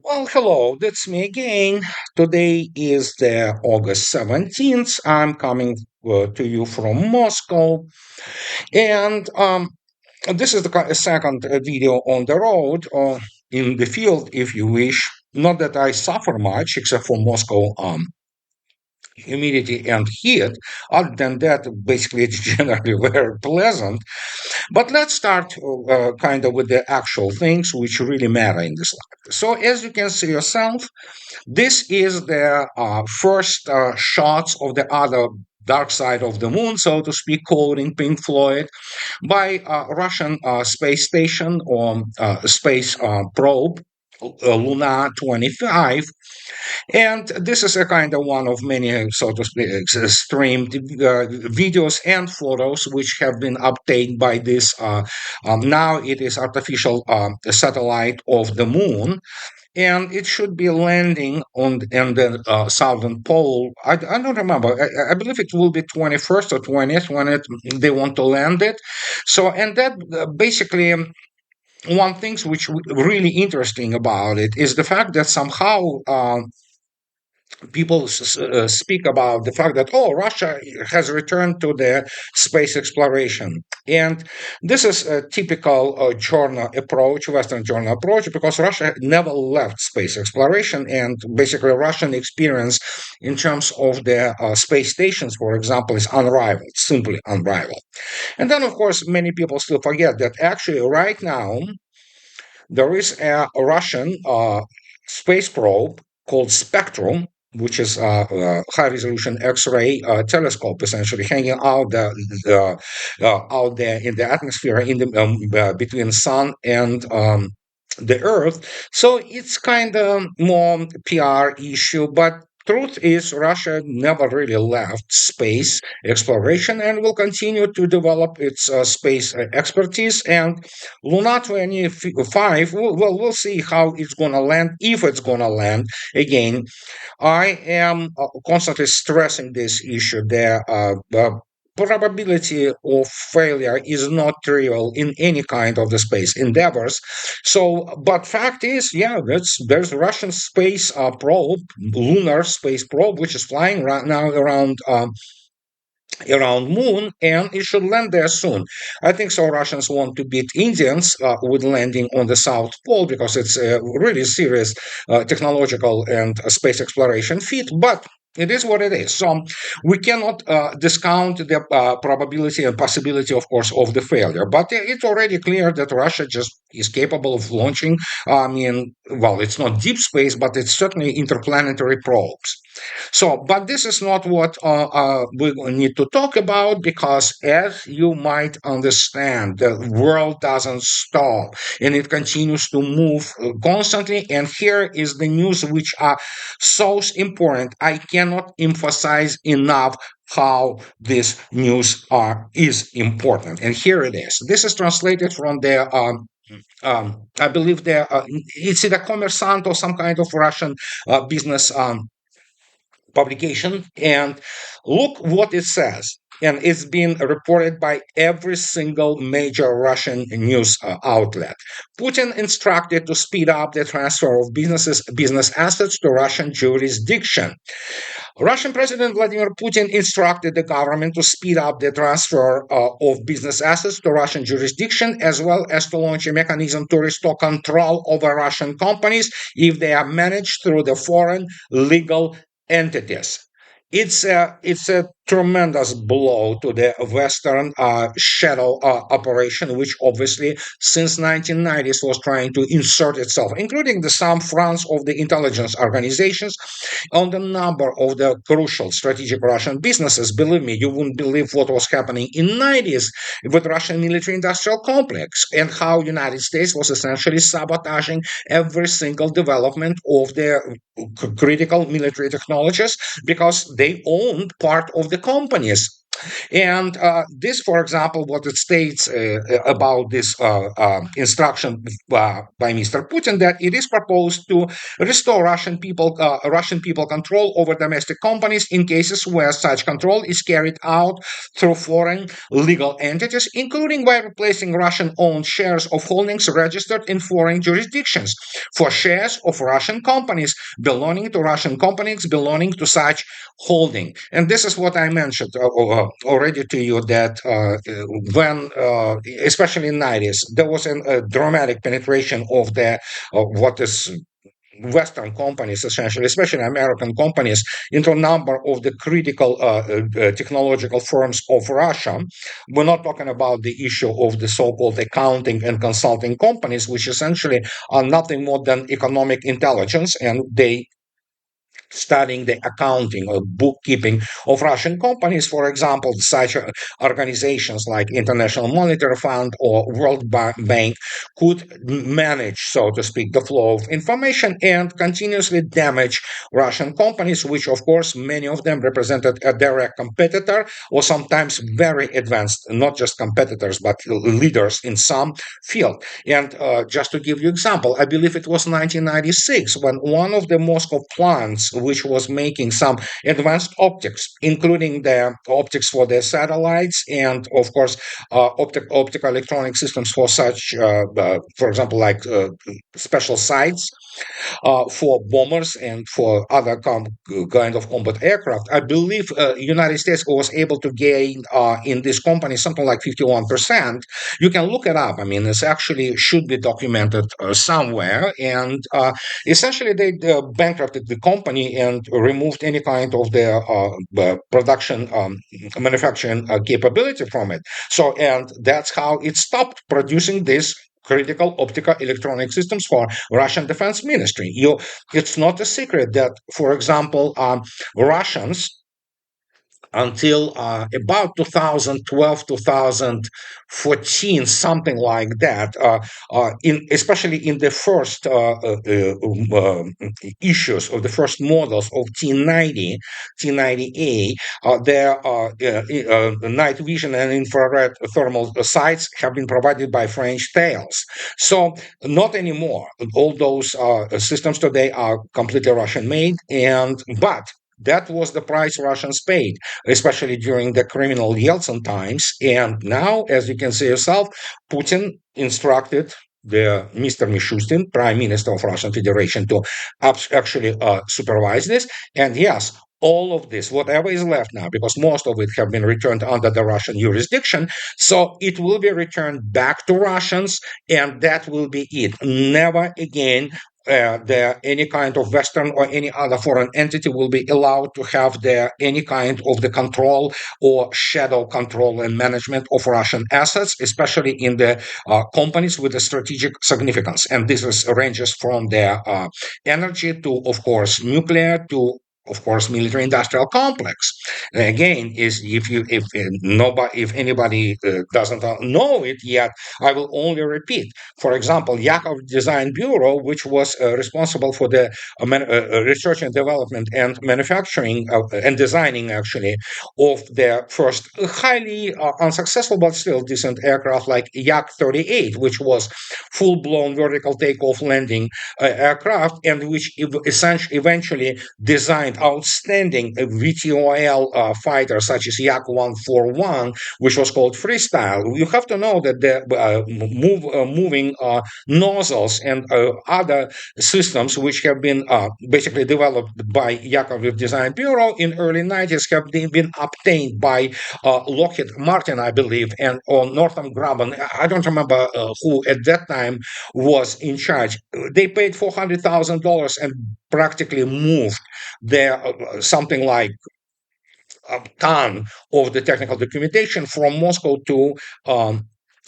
Well, hello, that's me again. Today is the August 17th. I'm coming to you from Moscow. And this is the second video on the road or in the field, if you wish. Not that I suffer much, except for Moscow humidity and heat. Other than that, basically, it's generally very pleasant. But let's start kind of with the actual things which really matter in this life. So, as you can see yourself, this is the first shots of the other dark side of the moon, so to speak, quoting Pink Floyd, by Russian space station or space probe. Luna 25, and this is a kind of one of many, so to speak, streamed videos and photos which have been obtained by this. Now it is artificial satellite of the moon, and it should be landing on the southern pole. I don't remember. I believe it will be 21st or 20th when they want to land it. So, and that basically. One thing which really interesting about it is the fact that somehow people speak about the fact that Russia has returned to the space exploration, and this is a typical journal approach, Western journal approach, because Russia never left space exploration, and basically Russian experience in terms of the space stations, for example, is unrivaled, simply unrivaled. And then, of course, many people still forget that actually right now there is a Russian space probe called Spectrum, which is a high resolution X-ray telescope, essentially hanging out there in the atmosphere in the between Sun and the Earth. So it's kind of more PR issue, but truth is Russia never really left space exploration and will continue to develop its space expertise. And Luna 25, well, we'll see how it's going to land, if it's going to land. Again, I am constantly stressing this issue. The probability of failure is not trivial in any kind of the space endeavors. So, but fact is, yeah, there's Russian space probe, lunar space probe, which is flying right now around moon, and it should land there soon. I think so Russians want to beat Indians with landing on the south pole because it's a really serious technological and space exploration feat, but it is what it is. So we cannot discount the probability and possibility, of course, of the failure, but it's already clear that Russia just is capable of launching, I mean, well, it's not deep space, but it's certainly interplanetary probes. So, but this is not what we need to talk about, because, as you might understand, the world doesn't stop and it continues to move constantly. And here is the news which are so important. I cannot emphasize enough how this news is important. And here it is. This is translated from the I believe it's either Kommersant or some kind of Russian business publication, and look what it says. And it's been reported by every single major Russian news outlet. Putin instructed to speed up the transfer of business assets to Russian jurisdiction. Russian President Vladimir Putin instructed the government to speed up the transfer of business assets to Russian jurisdiction, as well as to launch a mechanism to restore control over Russian companies if they are managed through the foreign legal entities. It's a tremendous blow to the Western shadow operation, which obviously since 1990s was trying to insert itself, including the some fronts of the intelligence organizations, on the number of the crucial strategic Russian businesses. Believe me, you wouldn't believe what was happening in 90s with Russian military-industrial complex, and how United States was essentially sabotaging every single development of their critical military technologies because they owned part of the companies. And this, for example, what it states about this instruction by Mr. Putin, that it is proposed to restore Russian people control over domestic companies in cases where such control is carried out through foreign legal entities, including by replacing Russian-owned shares of holdings registered in foreign jurisdictions for shares of Russian companies belonging to such holding. And this is what I mentioned already to you, that when, especially in 90s, there was a dramatic penetration of the what is Western companies, essentially, especially American companies, into a number of the critical technological firms of Russia. We're not talking about the issue of the so-called accounting and consulting companies, which essentially are nothing more than economic intelligence, and they studying the accounting or bookkeeping of Russian companies. For example, such organizations like International Monetary Fund or World Bank could manage, so to speak, the flow of information and continuously damage Russian companies, which, of course, many of them represented a direct competitor or sometimes very advanced, not just competitors, but leaders in some field. And just to give you example, I believe it was 1996 when one of the Moscow plants, which was making some advanced optics, including the optics for the satellites and, of course, optical electronic systems for such, for example, like special sites for bombers and for other kind of combat aircraft. I believe United States was able to gain in this company something like 51%. You can look it up. I mean, it's actually should be documented somewhere. And essentially, they bankrupted the company and removed any kind of their production manufacturing capability from it. So, and that's how it stopped producing this critical optical electronic systems for Russian Defense Ministry. It's not a secret that, for example, Russians until about 2012 2014, something like that, in especially in the first issues of the first models of T90A, their night vision and infrared thermal sights have been provided by French Thales. So not anymore. All those systems today are completely Russian made, and but that was the price Russians paid, especially during the criminal Yeltsin times. And now, as you can see yourself, Putin instructed the Mr. Mishustin, Prime Minister of Russian Federation, to actually supervise this. And yes, all of this, whatever is left now, because most of it have been returned under the Russian jurisdiction, so it will be returned back to Russians, and that will be it. Never again any kind of Western or any other foreign entity will be allowed to have any kind of the control or shadow control and management of Russian assets, especially in the companies with a strategic significance. And this ranges from their energy to, of course, nuclear to, of course, military industrial complex. Again, is if anybody doesn't know it yet, I will only repeat. For example, Yakov Design Bureau, which was responsible for the research and development and manufacturing and designing, actually, of the first highly unsuccessful but still decent aircraft like Yak 38, which was full blown vertical takeoff landing aircraft, and which essentially eventually designed outstanding VTOL fighters such as Yak 141, which was called Freestyle. You have to know that the moving nozzles and other systems which have been basically developed by Yakovlev Design Bureau in early 90s have been obtained by Lockheed Martin, I believe, and or Northrop Grumman. I don't remember who at that time was in charge. They paid $400,000 and practically moved their something like a ton of the technical documentation from Moscow to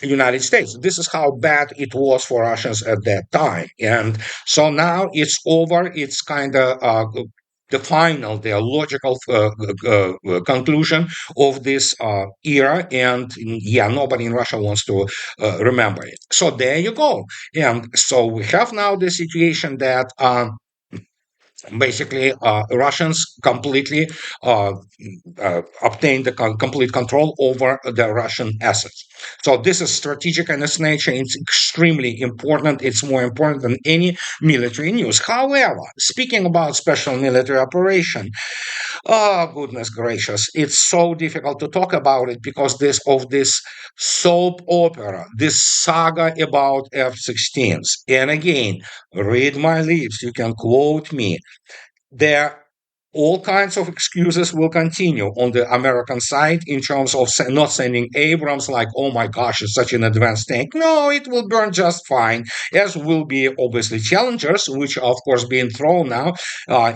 United States. This is how bad it was for Russians at that time. And so now it's over. It's kind of the final, the logical conclusion of this era. And yeah, nobody in Russia wants to remember it. So there you go. And so we have now the situation that Basically, Russians completely obtained the complete control over the Russian assets. So this is strategic in its nature. It's extremely important. It's more important than any military news. However, speaking about special military operation, oh goodness gracious, it's so difficult to talk about it because this soap opera, this saga about F-16s. And again, read my lips. You can quote me there. All kinds of excuses will continue on the American side in terms of not sending Abrams, like, oh my gosh, it's such an advanced tank. No, it will burn just fine, as will be obviously Challengers, which are, of course, being thrown now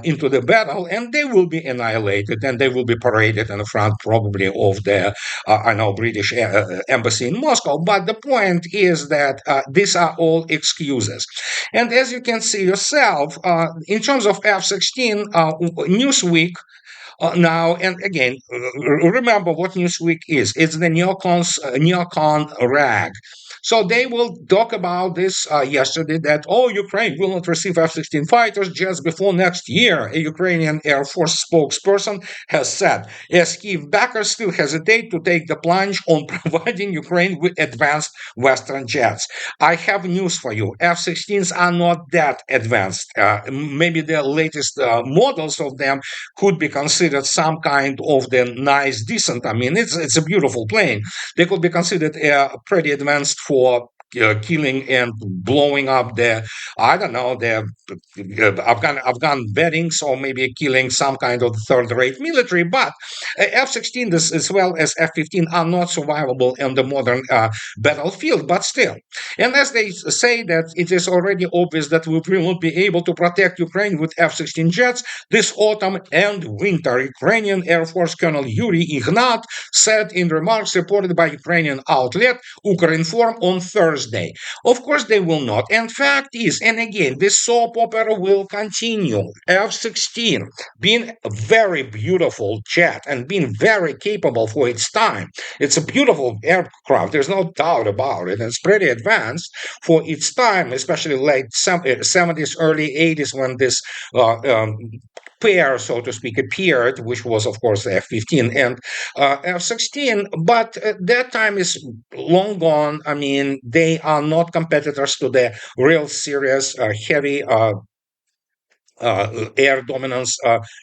into the battle, and they will be annihilated and they will be paraded in the front, probably, of the, I know, British embassy in Moscow. But the point is that these are all excuses. And as you can see yourself, in terms of F-16, Newsweek now, and again, remember what Newsweek is. It's the neocon rag. So they will talk about this yesterday that, oh, Ukraine will not receive F-16 fighters just before next year. A Ukrainian Air Force spokesperson has said, as Kiev backers still hesitate to take the plunge on providing Ukraine with advanced Western jets. I have news for you. F-16s are not that advanced. Maybe the latest models of them could be considered some kind of the nice, decent. I mean, it's a beautiful plane. They could be considered pretty advanced for killing and blowing up the, I don't know, the Afghan beddings, or maybe killing some kind of third-rate military. But F-16 as well as F-15 are not survivable in the modern battlefield, but still. And as they say that it is already obvious that we will not be able to protect Ukraine with F-16 jets this autumn and winter, Ukrainian Air Force Colonel Yuri Ignat said in remarks reported by Ukrainian outlet Ukrinform on Thursday. Of course, they will not. And fact is, and again, this soap opera will continue. F-16 being a very beautiful jet and being very capable for its time. It's a beautiful aircraft. There's no doubt about it. It's pretty advanced for its time, especially late 70s, early 80s, when this pair, so to speak, appeared, which was, of course, the F-15 and F-16. But that time is long gone. I mean, they are not competitors to the real serious, heavy air dominance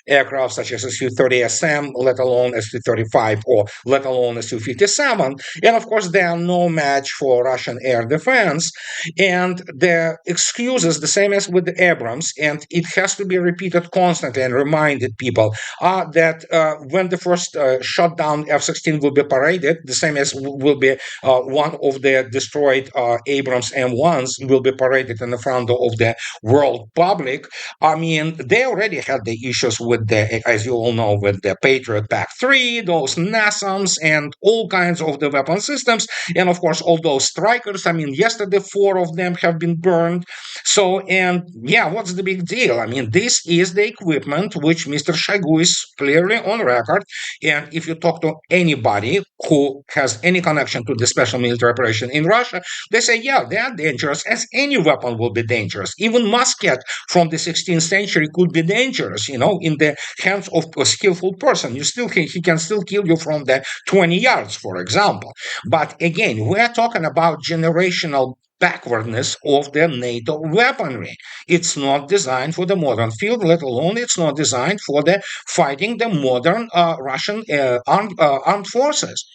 aircraft such as Su-30SM, let alone Su-35 or let alone Su-57. And of course, they are no match for Russian air defense. And the excuse is the same as with the Abrams, and it has to be repeated constantly and reminded people that when the first shot down F-16 will be paraded, the same as will be one of the destroyed Abrams M1s will be paraded in the front of the world public. I mean, they already had the issues with the, as you all know, with the Patriot PAC-3, those NASAMS, and all kinds of the weapon systems, and of course all those strikers. I mean, yesterday 4 of them have been burned. So, and yeah, what's the big deal? I mean, this is the equipment which Mr. Shoigu is clearly on record. And if you talk to anybody who has any connection to the special military operation in Russia, they say, yeah, they are dangerous, as any weapon will be dangerous. Even musket from the 16th century could be dangerous, in the hands of a skillful person. He can still kill you from the 20 yards, for example. But again, we're talking about generational backwardness of the NATO weaponry. It's not designed for the modern field, let alone it's not designed for the fighting the modern Russian armed forces.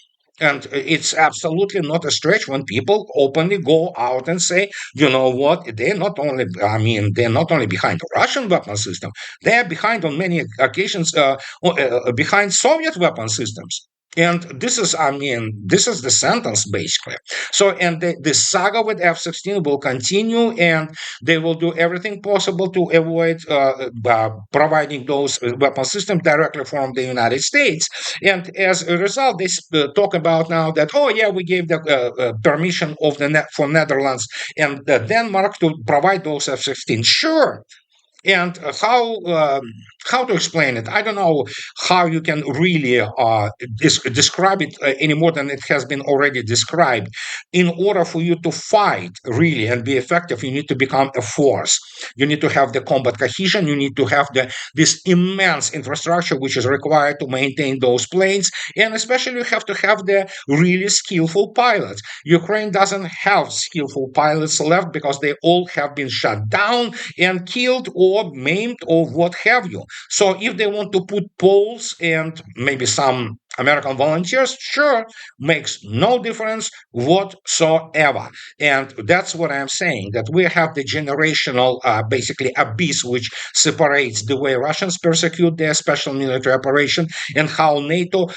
And it's absolutely not a stretch when people openly go out and say, you know what, they're not only behind the Russian weapon system, they're behind on many occasions, behind Soviet weapon systems. And this is the sentence basically. So, and the saga with F-16 will continue, and they will do everything possible to avoid providing those weapon systems directly from the United States. And as a result, they talk about now that, oh yeah, we gave the permission of for Netherlands and Denmark to provide those F-16. Sure. And how how to explain it? I don't know how you can really describe it any more than it has been already described. In order for you to fight really and be effective, you need to become a force. You need to have the combat cohesion. You need to have this immense infrastructure which is required to maintain those planes, and especially you have to have the really skillful pilots. Ukraine doesn't have skillful pilots left because they all have been shut down and killed or maimed or what have you. So if they want to put Poles and maybe some American volunteers, sure, makes no difference whatsoever. And that's what I'm saying, that we have the generational, basically, abyss which separates the way Russians persecute their special military operation and how NATO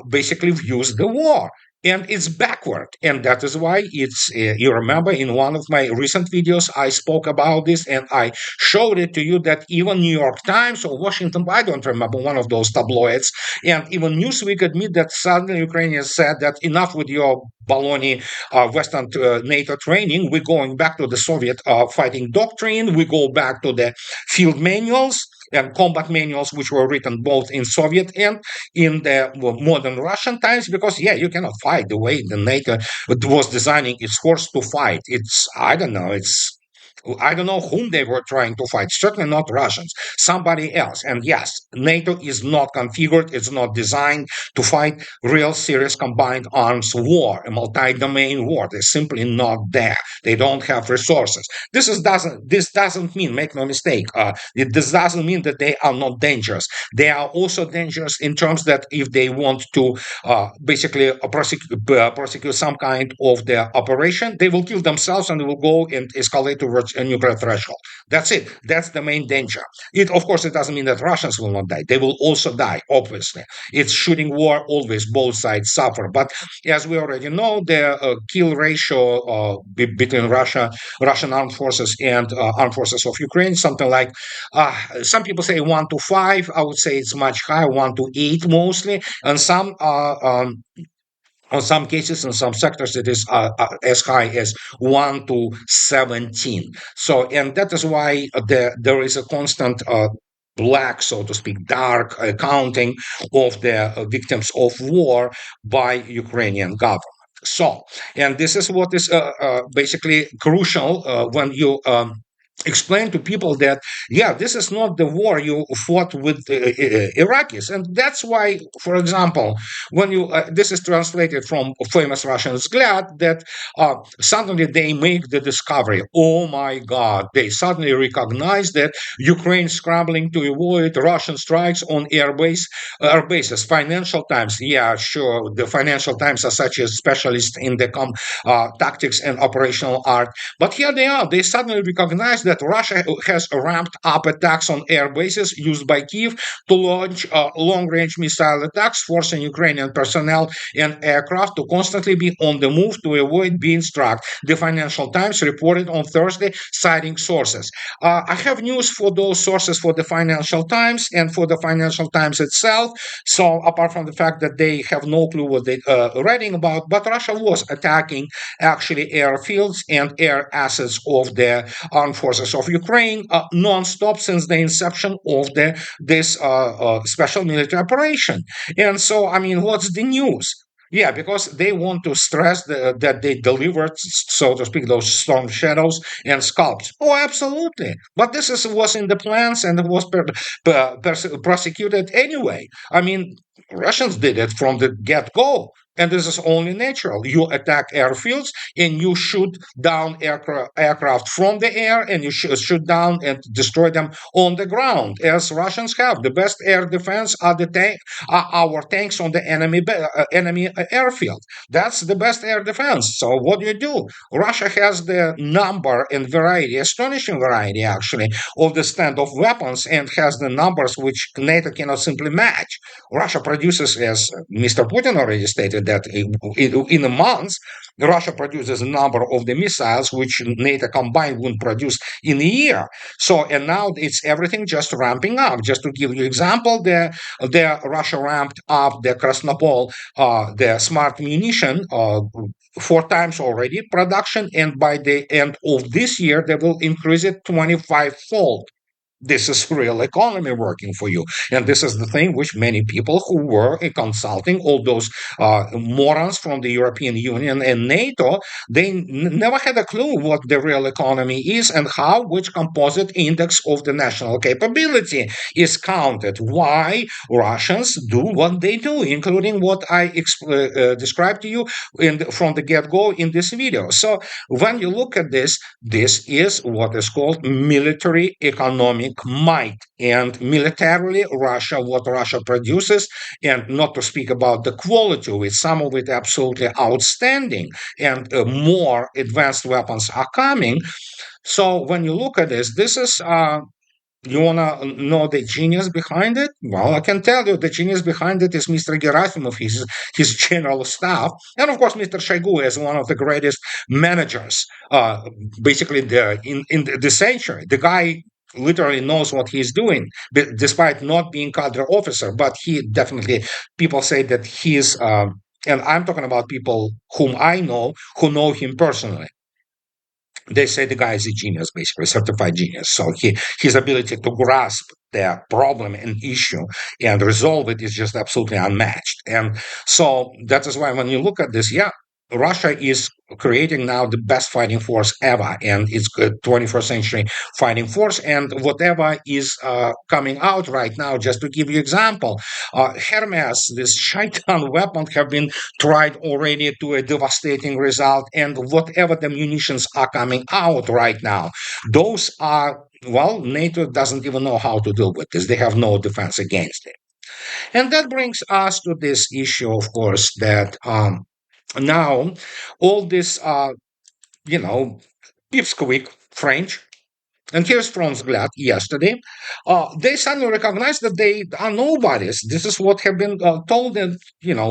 basically views the war. And it's backward, and that is why it's you remember in one of my recent videos I spoke about this, and I showed it to you that even New York Times or Washington, I don't remember, one of those tabloids, and even Newsweek admit that suddenly Ukrainians said that enough with your baloney Western NATO training. We're going back to the Soviet fighting doctrine. We go back to the field manuals and combat manuals, which were written both in Soviet and in the modern Russian times. Because yeah, you cannot fight the way the NATO was designing its force to fight. It's I don't know. I don't know whom they were trying to fight. Certainly not Russians, somebody else. And yes, NATO is not configured, it's not designed to fight real serious combined arms war, a multi-domain war. They're simply not there. They don't have resources. This doesn't mean, make no mistake, this doesn't mean that they are not dangerous. They are also dangerous in terms that if they want to basically prosecute some kind of their operation, they will kill themselves and they will go and escalate towards a nuclear threshold. That's it. That's the main danger. Of course, it doesn't mean that Russians will not die. They will also die, obviously. It's shooting war, always both sides suffer. But as we already know, the kill ratio between Russian armed forces and armed forces of Ukraine, something like, some people say 1 to 5. I would say it's much higher, 1 to 8 mostly. And some on some cases, in some sectors, it is as high as 1 to 17. So, and that is why there is a constant black, so to speak, dark accounting of the victims of war by Ukrainian government. So, and this is what is basically crucial when you explain to people that yeah, this is not the war you fought with Iraqis. And that's why, for example, when you this is translated from famous Russian Vzгляд, that suddenly they make the discovery, oh my god, they suddenly recognize that Ukraine scrambling to avoid Russian strikes on air bases. Financial Times, yeah, sure, the Financial Times are such a specialist in the tactics and operational art, but here they are. They suddenly recognize that Russia has ramped up attacks on air bases used by Kiev to launch long-range missile attacks, forcing Ukrainian personnel and aircraft to constantly be on the move to avoid being struck. The Financial Times reported on Thursday, citing sources. I have news for those sources for the Financial Times and for the Financial Times itself. So, apart from the fact that they have no clue what they're writing about, but Russia was attacking actually airfields and air assets of the armed forces of Ukraine non-stop since the inception of this special military operation. And so, I mean, what's the news? Yeah, because they want to stress that they delivered, so to speak, those storm shadows and scalps. Oh, absolutely. But was in the plans and it was prosecuted anyway. I mean, Russians did it from the get-go. And this is only natural. You attack airfields and you shoot down aircraft from the air, and you shoot down and destroy them on the ground, as Russians have. The best air defense are our tanks on the enemy airfield. That's the best air defense. So what do you do? Russia has the number and variety, astonishing variety actually, of the standoff weapons, and has the numbers which NATO cannot simply match. Russia produces, as Mr. Putin already stated, that in a month, Russia produces a number of the missiles which NATO combined wouldn't produce in a year. So, and now it's everything just ramping up. Just to give you example, the Russia ramped up the Krasnopol, the smart munition, 4 times already production, and by the end of this year, they will increase it 25-fold. this is real economy working for you. And this is the thing which many people who were consulting all those morons from the European Union and NATO, they never had a clue what the real economy is and how which composite index of the national capability is counted. Why Russians do what they do, including what I described to you from the get-go in this video. So when you look at this, this is what is called military economic might. And militarily, Russia, what Russia produces, and not to speak about the quality of it, some of it absolutely outstanding, and more advanced weapons are coming. So when you look at this, this is you want to know the genius behind it? Well, I can tell you the genius behind it is Mr. Gerasimov, his general staff, and of course Mr. Shoigu is one of the greatest managers, basically in the century. The guy literally knows what he's doing, despite not being cadre officer. But he definitely, people say that he's, and I'm talking about people whom I know who know him personally. They say the guy is a genius, basically certified genius. So his ability to grasp the problem and issue and resolve it is just absolutely unmatched. And so that is why when you look at this, yeah, Russia is creating now the best fighting force ever, and it's a 21st century fighting force. And whatever is coming out right now, just to give you example, Hermes, this shaitan weapon, have been tried already to a devastating result, and whatever the munitions are coming out right now, those are, well, NATO doesn't even know how to deal with this. They have no defense against it. And that brings us to this issue, of course, that now all this, you know, pipsqueak French, and here's Franz Glad yesterday. They suddenly recognize that they are nobodies. This is what have been told,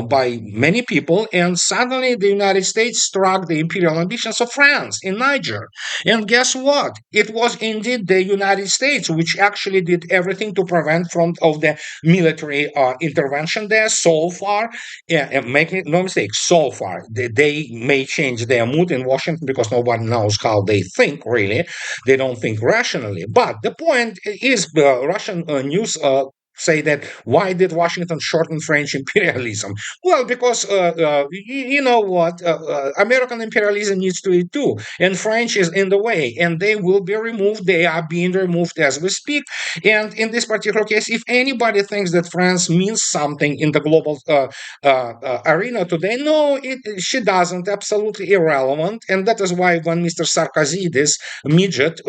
by many people. And suddenly, the United States struck the imperial ambitions of France in Niger. And guess what? It was indeed the United States which actually did everything to prevent from of the military intervention there so far. Yeah, and make no mistake, so far they may change their mood in Washington because nobody knows how they think really. They don't think rationally. But the point is, Russian news say that why did Washington shorten French imperialism? Well, because you know what, American imperialism needs to eat too, and French is in the way, and they will be removed. They are being removed as we speak. And in this particular case, if anybody thinks that France means something in the global arena today, no, she doesn't. Absolutely irrelevant, and that is why when Mr. Sarkozy, this midget,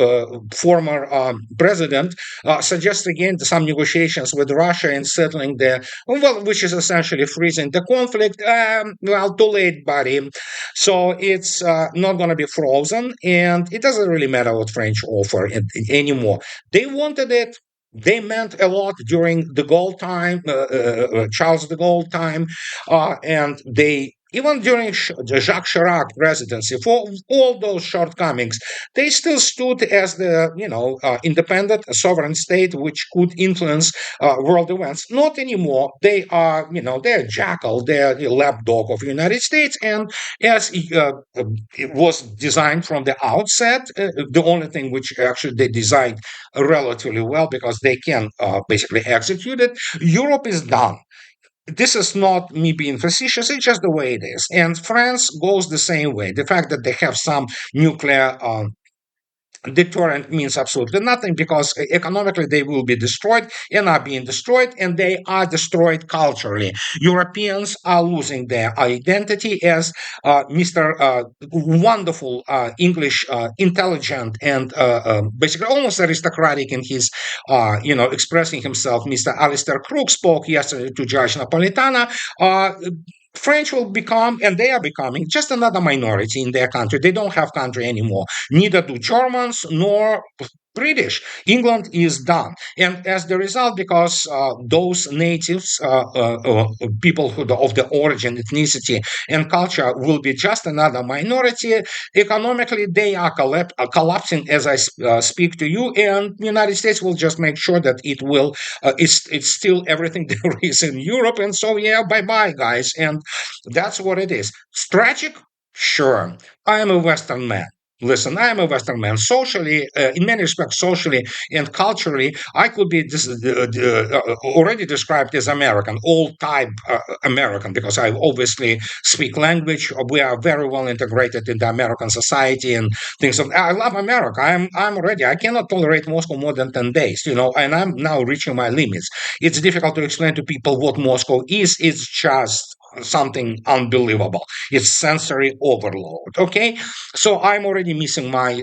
former president, suggests again some negotiations with Russia and settling the, well, which is essentially freezing the conflict. Well, too late, buddy. So it's not going to be frozen, and it doesn't really matter what French offer anymore. They wanted it. They meant a lot during the Gaulle time, Charles de Gaulle time, and they even during the Jacques Chirac presidency, for all those shortcomings, they still stood as the independent sovereign state which could influence world events. Not anymore. They are they're jackal, they're the lapdog of the United States, and as it was designed from the outset, the only thing which actually they designed relatively well because they can basically execute it. Europe is done. This is not me being facetious, it's just the way it is. And France goes the same way. The fact that they have some nuclear deterrent means absolutely nothing because economically they will be destroyed and are being destroyed, and they are destroyed culturally. Europeans are losing their identity as Mr. Wonderful English, intelligent, and basically almost aristocratic in his, expressing himself. Mr. Alistair Crook spoke yesterday to Judge Napolitana. French will become, and they are becoming, just another minority in their country. They don't have country anymore. Neither do Germans nor British. England is done. And as the result, because those natives, people of the origin, ethnicity, and culture will be just another minority, economically they are collapsing as I speak to you, and the United States will just make sure that it will, it's still everything there is in Europe. And so, yeah, bye-bye, guys. And that's what it is. It's tragic? Sure. I am a Western man. listen, I am a Western man. Socially, in many respects, socially and culturally, I could be already described as American, old type American, because I obviously speak language. We are very well integrated in the American society and things of. I love America. I'm ready. I cannot tolerate Moscow more than 10 days, and I'm now reaching my limits. It's difficult to explain to people what Moscow is. It's just something unbelievable. It's sensory overload. Okay, so I'm already missing my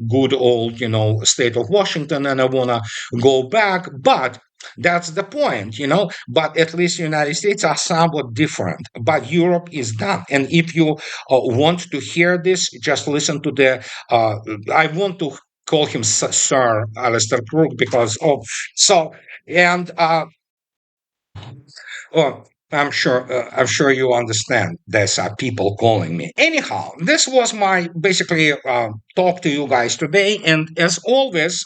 good old, state of Washington, and I wanna go back, but. That's the point. But at least the United States are somewhat different. But Europe is done. And if you want to hear this, just listen to the. I want to call him Sir Alistair Crook because of so and oh, I'm sure you understand. There's people calling me. Anyhow, this was my basically talk to you guys today. And as always,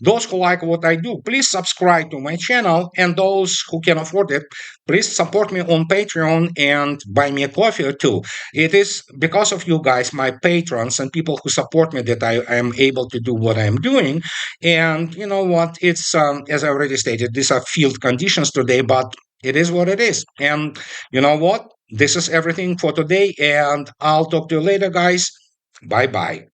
those who like what I do, please subscribe to my channel. And those who can afford it, please support me on Patreon and buy me a coffee or two. It is because of you guys, my patrons and people who support me, that I am able to do what I'm doing. And you know what? It's as I already stated, these are field conditions today, but it is what it is. And you know what? This is everything for today. And I'll talk to you later, guys. Bye bye.